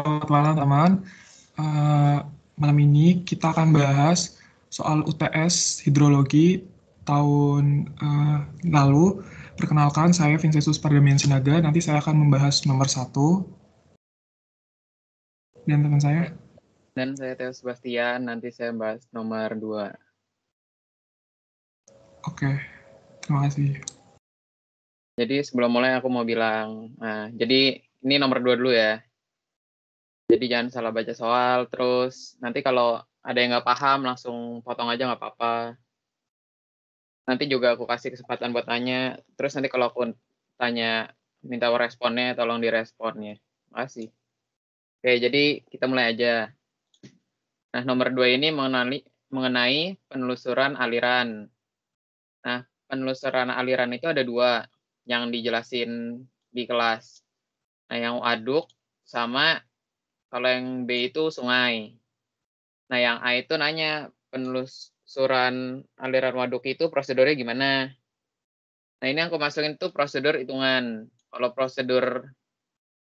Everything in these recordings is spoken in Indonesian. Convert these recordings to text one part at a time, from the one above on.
Selamat malam teman. Eh, Malam ini kita akan bahas soal UTS Hidrologi tahun lalu. Perkenalkan, saya Vincentus Pardamian Sinaga. Nanti saya akan membahas nomor 1 dan teman saya. Dan saya Theo Sebastian, nanti saya bahas nomor 2. Oke, terima kasih. Jadi sebelum mulai aku mau bilang, jadi ini nomor 2 dulu ya. Jadi jangan salah baca soal, terus nanti kalau ada yang nggak paham langsung potong aja nggak apa-apa. Nanti juga aku kasih kesempatan buat tanya, terus nanti kalau aku tanya minta responnya, tolong diresponnya. Makasih. Oke, jadi kita mulai aja. Nah, nomor 2 ini mengenai penelusuran aliran. Nah, penelusuran aliran itu ada 2 yang dijelasin di kelas. Nah, yang aduk sama kalau yang B itu sungai. Nah, yang A itu nanya penelusuran aliran waduk itu prosedurnya gimana. Nah, ini yang aku masukin tuh prosedur hitungan. Kalau prosedur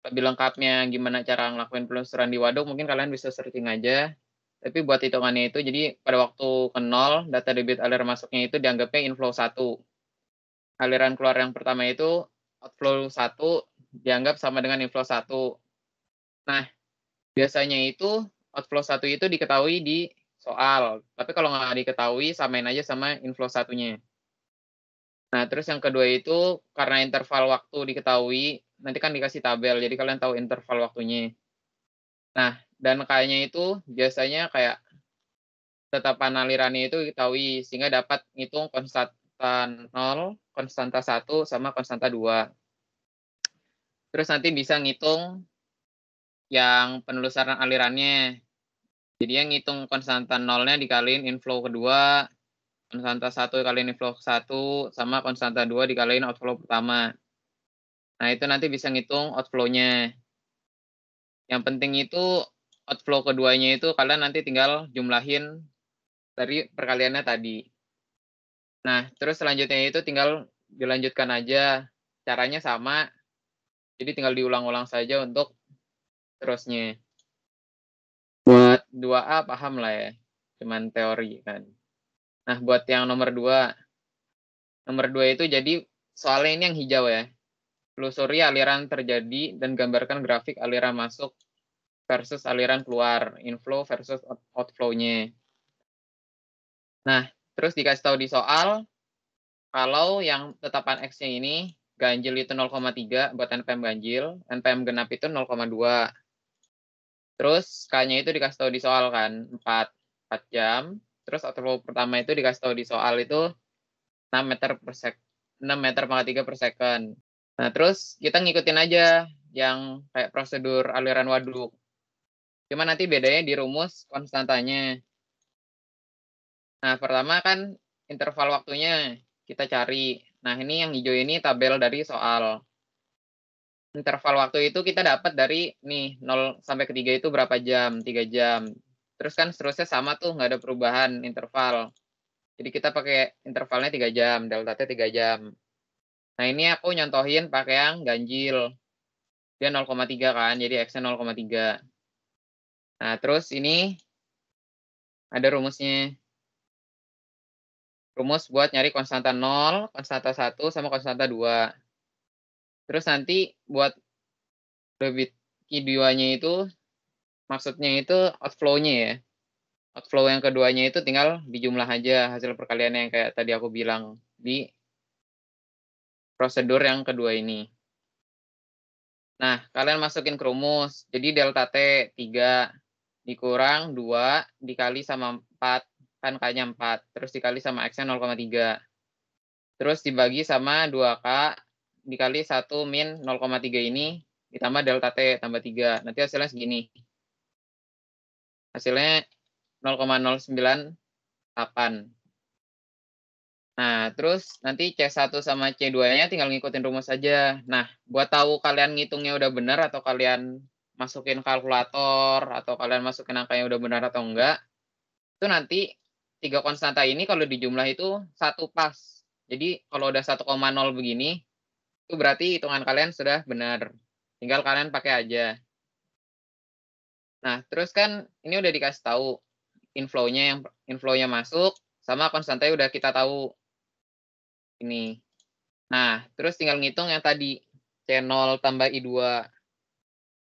lebih lengkapnya gimana cara ngelakuin penelusuran di waduk, mungkin kalian bisa searching aja. Tapi buat hitungannya itu, jadi pada waktu ke 0, data debit aliran masuknya itu dianggapnya inflow 1. Aliran keluar yang pertama itu outflow 1 dianggap sama dengan inflow 1. Nah, biasanya itu outflow 1 itu diketahui di soal. Tapi kalau nggak diketahui, samain aja sama inflow 1-nya. Nah, terus yang kedua itu karena interval waktu diketahui, nanti kan dikasih tabel, jadi kalian tahu interval waktunya. Nah, dan kayaknya itu biasanya kayak tetapan alirannya itu diketahui, sehingga dapat ngitung konstanta 0, konstanta 1, sama konstanta 2. Terus nanti bisa ngitung yang penelusuran alirannya. Jadi yang ngitung konstanta 0-nya dikaliin inflow kedua, konstanta 1 dikaliin inflow 1, sama konstanta 2 dikaliin outflow pertama. Nah, itu nanti bisa ngitung outflow-nya. Yang penting itu outflow keduanya itu kalian nanti tinggal jumlahin dari perkaliannya tadi. Nah, terus selanjutnya itu tinggal dilanjutkan aja. Caranya sama, jadi tinggal diulang-ulang saja untuk terusnya. Buat 2A paham lah ya, cuman teori kan. Nah, buat yang nomor 2 itu jadi soalnya ini yang hijau ya. Telusuri aliran terjadi dan gambarkan grafik aliran masuk versus aliran keluar, inflow versus outflow-nya. Nah, terus dikasih tahu di soal, kalau yang tetapan X-nya ini, ganjil itu 0,3 buat NPM ganjil, NPM genap itu 0,2. Terus K-nya itu dikasih tahu di soal kan, 4 jam. Terus outflow pertama itu dikasih tahu di soal itu 6 meter pangkat 3 per second. Nah, terus kita ngikutin aja yang kayak prosedur aliran waduk. Cuma nanti bedanya di rumus konstantanya. Nah, pertama kan interval waktunya kita cari. Nah, ini yang hijau ini tabel dari soal. Interval waktu itu kita dapat dari nih 0 sampai ke 3 itu berapa jam? 3 jam. Terus kan seterusnya sama tuh, nggak ada perubahan interval. Jadi kita pakai intervalnya 3 jam, delta T 3 jam. Nah, ini aku nyontohin pakai yang ganjil. Dia 0,3 kan, jadi X-nya 0,3. Nah, terus ini ada rumusnya. Rumus buat nyari konstanta 0, konstanta 1, sama konstanta 2. Terus nanti buat debit Q2-nya itu, maksudnya itu outflow-nya ya. Outflow yang keduanya itu tinggal dijumlah aja hasil perkaliannya yang kayak tadi aku bilang di prosedur yang kedua ini. Nah, kalian masukin ke rumus. Jadi delta T 3 dikurang 2 dikali sama 4. Kan K-nya 4. Terus dikali sama X-nya 0,3. Terus dibagi sama 2K dikali 1 min 0,3 ini ditambah delta T tambah 3. Nanti hasilnya segini. Hasilnya 0,098. Nah, terus nanti C1 sama C2-nya tinggal ngikutin rumus aja. Nah, buat tahu kalian ngitungnya udah benar atau kalian masukin kalkulator atau kalian masukin angkanya udah benar atau enggak, itu nanti 3 konstanta ini kalau dijumlah itu satu pas. Jadi kalau udah 1,0 begini, itu berarti hitungan kalian sudah benar. Tinggal kalian pakai aja. Nah, terus kan ini udah dikasih tahu inflow-nya masuk sama konstantanya udah kita tahu ini. Nah, terus tinggal ngitung yang tadi C0 tambah I2.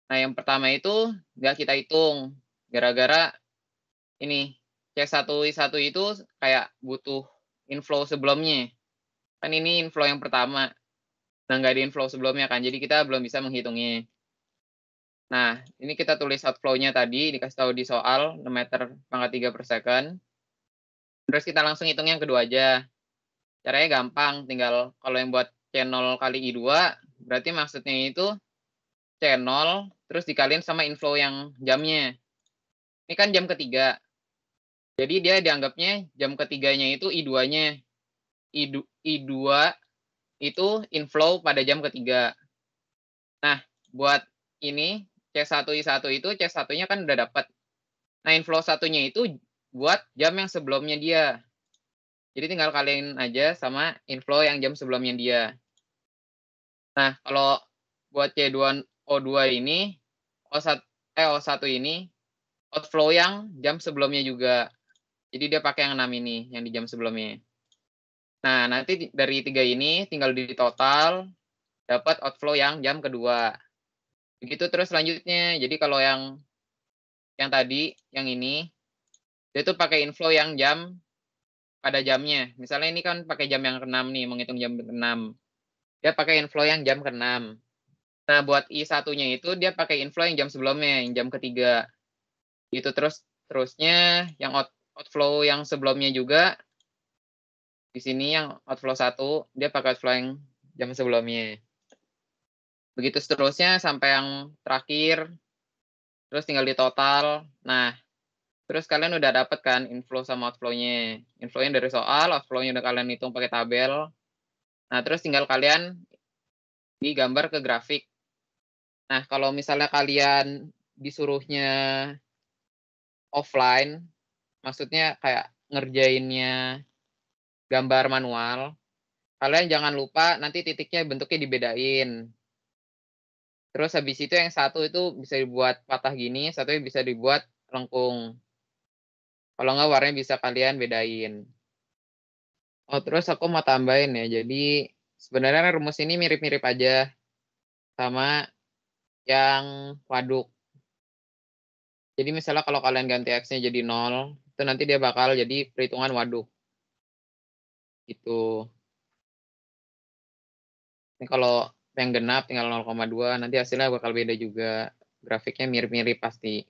Nah, yang pertama itu nggak kita hitung gara-gara ini C1 I1 itu kayak butuh inflow sebelumnya. Kan ini inflow yang pertama. Nah, nggak ada inflow sebelumnya kan, jadi kita belum bisa menghitungnya. Nah, ini kita tulis outflow-nya tadi, dikasih tahu di soal, 6 meter pangkat 3 per second. Terus kita langsung hitung yang kedua aja. Caranya gampang, tinggal kalau yang buat C0 kali I2, berarti maksudnya itu C0, terus dikaliin sama inflow yang jamnya. Ini kan jam ketiga. Jadi dia dianggapnya jam ketiganya itu I2-nya. I2 itu inflow pada jam ketiga. Nah, buat ini C1 I1 itu C1-nya kan udah dapat. Nah, inflow satunya itu buat jam yang sebelumnya dia. Jadi tinggal kaliin aja sama inflow yang jam sebelumnya dia. Nah, kalau buat C2O2 ini, O1 ini outflow yang jam sebelumnya juga. Jadi dia pakai yang 6 ini, yang di jam sebelumnya. Nah, nanti dari 3 ini tinggal di total, dapat outflow yang jam kedua. Begitu terus selanjutnya. Jadi kalau yang tadi, yang ini, dia tuh pakai inflow yang jam pada jamnya. Misalnya ini kan pakai jam yang ke-6 nih, menghitung jam ke-6. Dia pakai inflow yang jam ke-6. Nah, buat I1-nya itu dia pakai inflow yang jam sebelumnya, yang jam ketiga. Itu terusnya yang outflow yang sebelumnya juga di sini yang outflow 1 dia pakai outflow yang jam sebelumnya. Begitu seterusnya sampai yang terakhir. Terus tinggal di total. Nah, terus kalian udah dapet kan inflow sama outflow-nya. Inflow-nya dari soal, outflow-nya udah kalian hitung pakai tabel. Nah, terus tinggal kalian digambar ke grafik. Nah, kalau misalnya kalian disuruhnya offline, maksudnya kayak ngerjainnya gambar manual, kalian jangan lupa nanti titiknya bentuknya dibedain. Terus habis itu yang satu itu bisa dibuat patah gini, satunya bisa dibuat lengkung. Kalau nggak warnanya bisa kalian bedain. Oh, terus aku mau tambahin ya. Jadi sebenarnya rumus ini mirip-mirip aja sama yang waduk. Jadi misalnya kalau kalian ganti X-nya jadi 0, itu nanti dia bakal jadi perhitungan waduk. Gitu. Ini kalau yang genap tinggal 0,2, nanti hasilnya bakal beda juga. Grafiknya mirip-mirip pasti.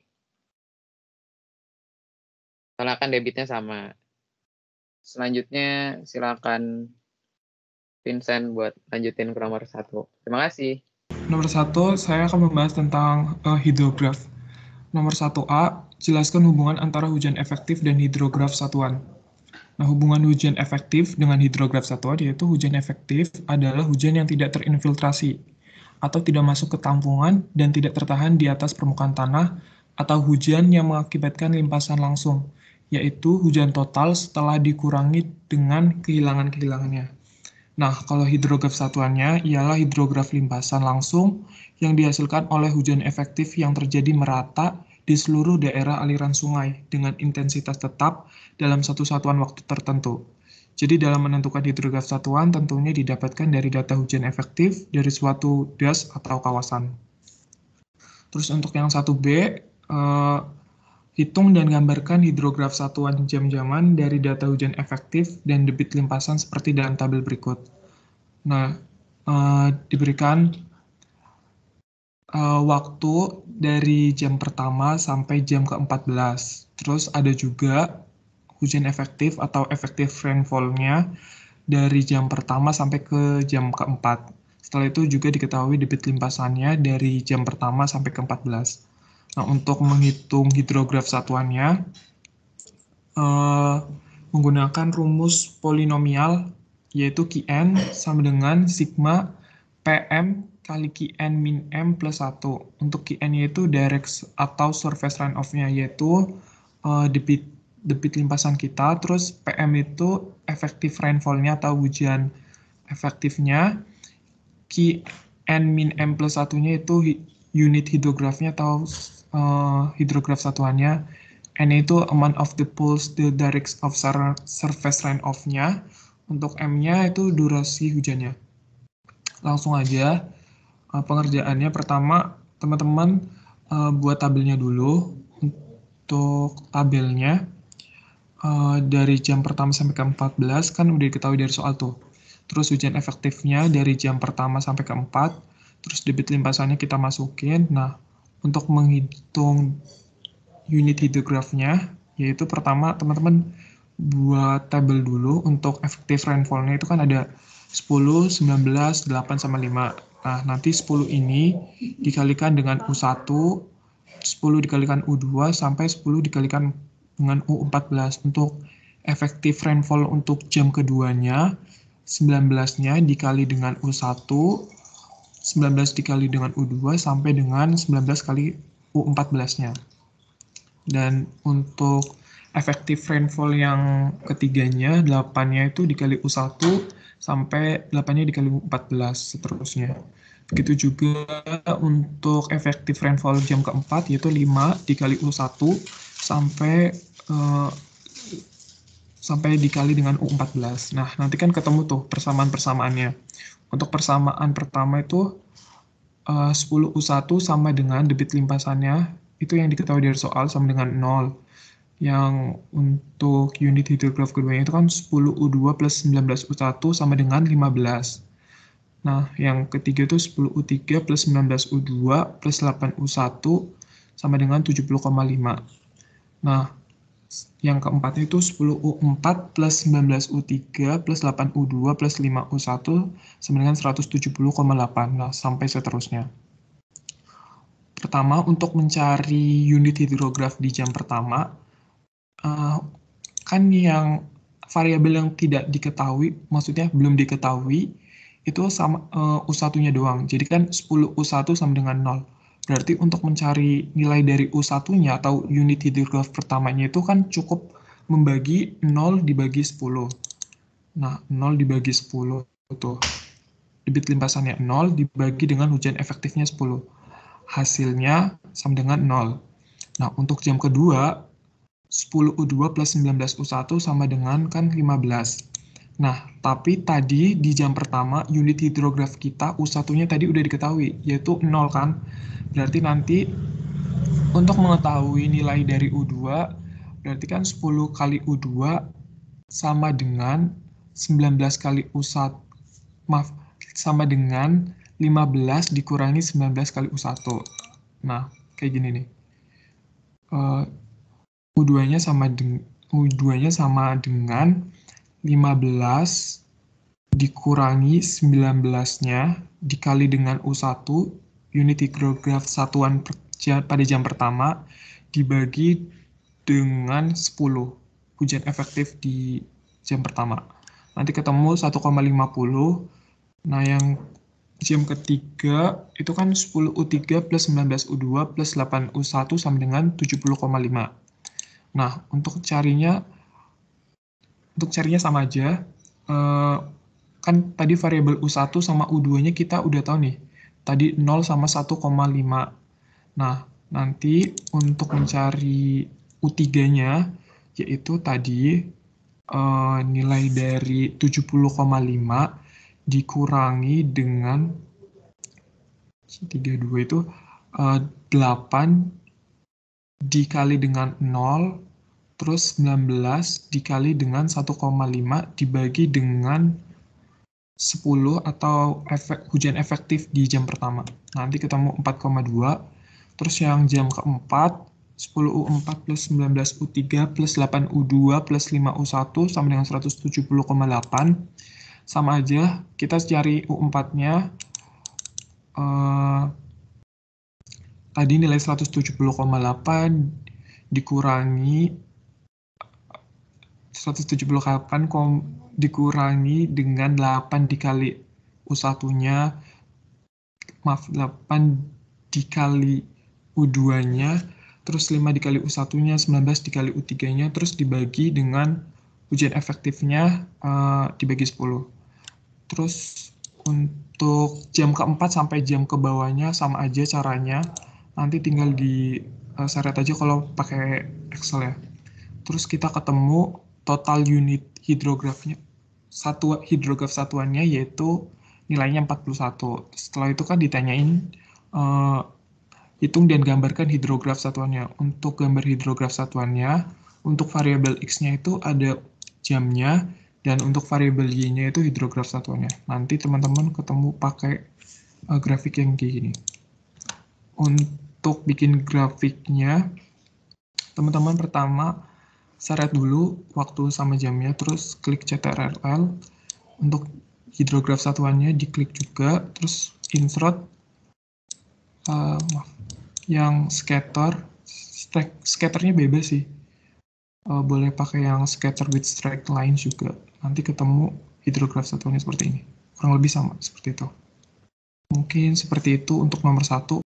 Soalnya kan debitnya sama. Selanjutnya silakan Vincent buat lanjutin ke nomor 1. Terima kasih. Nomor 1, saya akan membahas tentang hidrograf. Nomor 1A, jelaskan hubungan antara hujan efektif dan hidrograf satuan. Nah, hubungan hujan efektif dengan hidrograf satuan yaitu hujan efektif adalah hujan yang tidak terinfiltrasi atau tidak masuk ke tampungan dan tidak tertahan di atas permukaan tanah atau hujan yang mengakibatkan limpasan langsung, yaitu hujan total setelah dikurangi dengan kehilangan-kehilangannya. Nah, kalau hidrograf satuannya ialah hidrograf limpasan langsung yang dihasilkan oleh hujan efektif yang terjadi merata di seluruh daerah aliran sungai dengan intensitas tetap dalam satu satuan waktu tertentu. Jadi dalam menentukan hidrograf satuan tentunya didapatkan dari data hujan efektif dari suatu das atau kawasan. Terus untuk yang 1B, hitung dan gambarkan hidrograf satuan jam-jaman dari data hujan efektif dan debit limpasan seperti dalam tabel berikut. Nah, diberikan waktu dari jam pertama sampai jam ke-14. Terus ada juga hujan efektif atau effective rainfall-nya dari jam pertama sampai ke jam ke-4. Setelah itu juga diketahui debit limpasannya dari jam pertama sampai ke-14. Nah, untuk menghitung hidrograf satuannya, menggunakan rumus polinomial, yaitu Qn sama dengan sigma PM kali Qn min M plus 1. Untuk Qn yaitu direct atau surface runoff-nya, yaitu debit limpasan kita, terus PM itu effective rainfall-nya atau hujan efektifnya, Qn min M plus 1-nya itu unit hidrografnya atau hidrograf satuannya. N itu amount of the pulse the direct of surface runoff-nya. Untuk M-nya itu durasi hujannya. Langsung aja pengerjaannya. Pertama, teman-teman buat tabelnya dulu. Untuk tabelnya dari jam pertama sampai ke-14 kan udah diketahui dari soal tuh. Terus hujan efektifnya dari jam pertama sampai ke-4. Terus debit limpasannya kita masukin. Nah, untuk menghitung unit hidrografnya, yaitu pertama teman-teman buat tabel dulu. Untuk efektif rainfall-nya itu kan ada 10, 19, 8, sama 5. Nah, nanti 10 ini dikalikan dengan U1, 10 dikalikan U2, sampai 10 dikalikan dengan U14. Untuk efektif rainfall untuk jam keduanya, 19-nya dikali dengan U1, 19 dikali dengan U2, sampai dengan 19 kali U14-nya. Dan untuk efektif rainfall yang ketiganya, 8-nya itu dikali U1, sampai 8-nya dikali U14, seterusnya. Begitu juga untuk efektif rainfall jam keempat, yaitu 5 dikali U1, sampai dikali dengan U14. Nah, nanti kan ketemu tuh persamaan-persamaannya. Untuk persamaan pertama itu 10 U1 sama dengan debit limpasannya, itu yang diketahui dari soal sama dengan 0. Yang untuk unit hidrograf keduanya itu kan 10 U2 plus 19 U1 sama dengan 15. Nah, yang ketiga itu 10 U3 plus 19 U2 plus 8 U1 sama dengan 70,5. Nah, yang keempatnya itu 10 U4 plus 19 U3 plus 8 U2 plus 5 U1 sama dengan 170,8. Nah, sampai seterusnya. Pertama, untuk mencari unit hidrograf di jam pertama, kan yang variabel yang tidak diketahui, maksudnya belum diketahui, itu sama U1-nya doang. Jadi kan 10 U1 sama dengan 0. Berarti untuk mencari nilai dari U1-nya atau unit hidrograf pertamanya itu kan cukup membagi 0 dibagi 10. Nah, 0 dibagi 10 tuh. Debit limpasannya 0 dibagi dengan hujan efektifnya 10. Hasilnya sama dengan 0. Nah, untuk jam kedua, 10 U2 plus 19 U1 sama dengan kan 15. Nah, tapi tadi di jam pertama, unit hidrograf kita U1-nya tadi udah diketahui, yaitu 0 kan. Berarti nanti untuk mengetahui nilai dari U2, berarti kan 10 kali U2 sama dengan 19 kali U1, sama dengan 15 dikurangi 19 kali U1. Nah, kayak gini nih. U2-nya sama dengan 15 dikurangi 19-nya dikali dengan U1, unit hidrograf satuan pada jam pertama, dibagi dengan 10, hujan efektif di jam pertama. Nanti ketemu 1,50. Nah, yang jam ketiga itu kan 10 U3 plus 19 U2 plus 8 U1 sama dengan 70,5. Nah, untuk carinya sama aja. Kan tadi variabel U1 sama U2-nya kita udah tahu nih. Tadi 0 sama 1,5. Nah, nanti untuk mencari U3-nya, yaitu tadi nilai dari 70,5 dikurangi dengan 32 itu 8 dikali dengan 0, terus 19 dikali dengan 1,5 dibagi dengan 10 atau hujan efektif di jam pertama. Nanti ketemu 4,2. Terus yang jam keempat, 10 U4 plus 19 U3 plus 8 U2 plus 5 U1 sama dengan 170,8. Sama aja, kita cari U4-nya. Tadi nilai 170,8 dikurangi 178 dikurangi dengan 8 dikali U1-nya, 8 dikali U2-nya, terus 5 dikali U1-nya, 19 dikali U3-nya, terus dibagi dengan hujan efektifnya dibagi 10. Terus Untuk jam keempat sampai jam ke bawahnya sama aja caranya. Nanti tinggal di seret aja kalau pakai Excel ya. Terus kita ketemu total unit hidrografnya. Hidrograf satuannya yaitu nilainya 41. Setelah itu kan ditanyain hitung dan gambarkan hidrograf satuannya. Untuk gambar hidrograf satuannya, untuk variabel X-nya itu ada jamnya, dan untuk variabel Y-nya itu hidrograf satuannya. Nanti teman-teman ketemu pakai grafik yang kayak gini. Untuk bikin grafiknya, teman-teman pertama seret dulu waktu sama jamnya, terus klik CTRL. Untuk hidrograf satuannya diklik juga, terus insert yang scatternya bebas sih. Boleh pakai yang scatter with straight line juga. Nanti ketemu hidrograf satuannya seperti ini. Kurang lebih sama seperti itu. Mungkin seperti itu untuk nomor 1.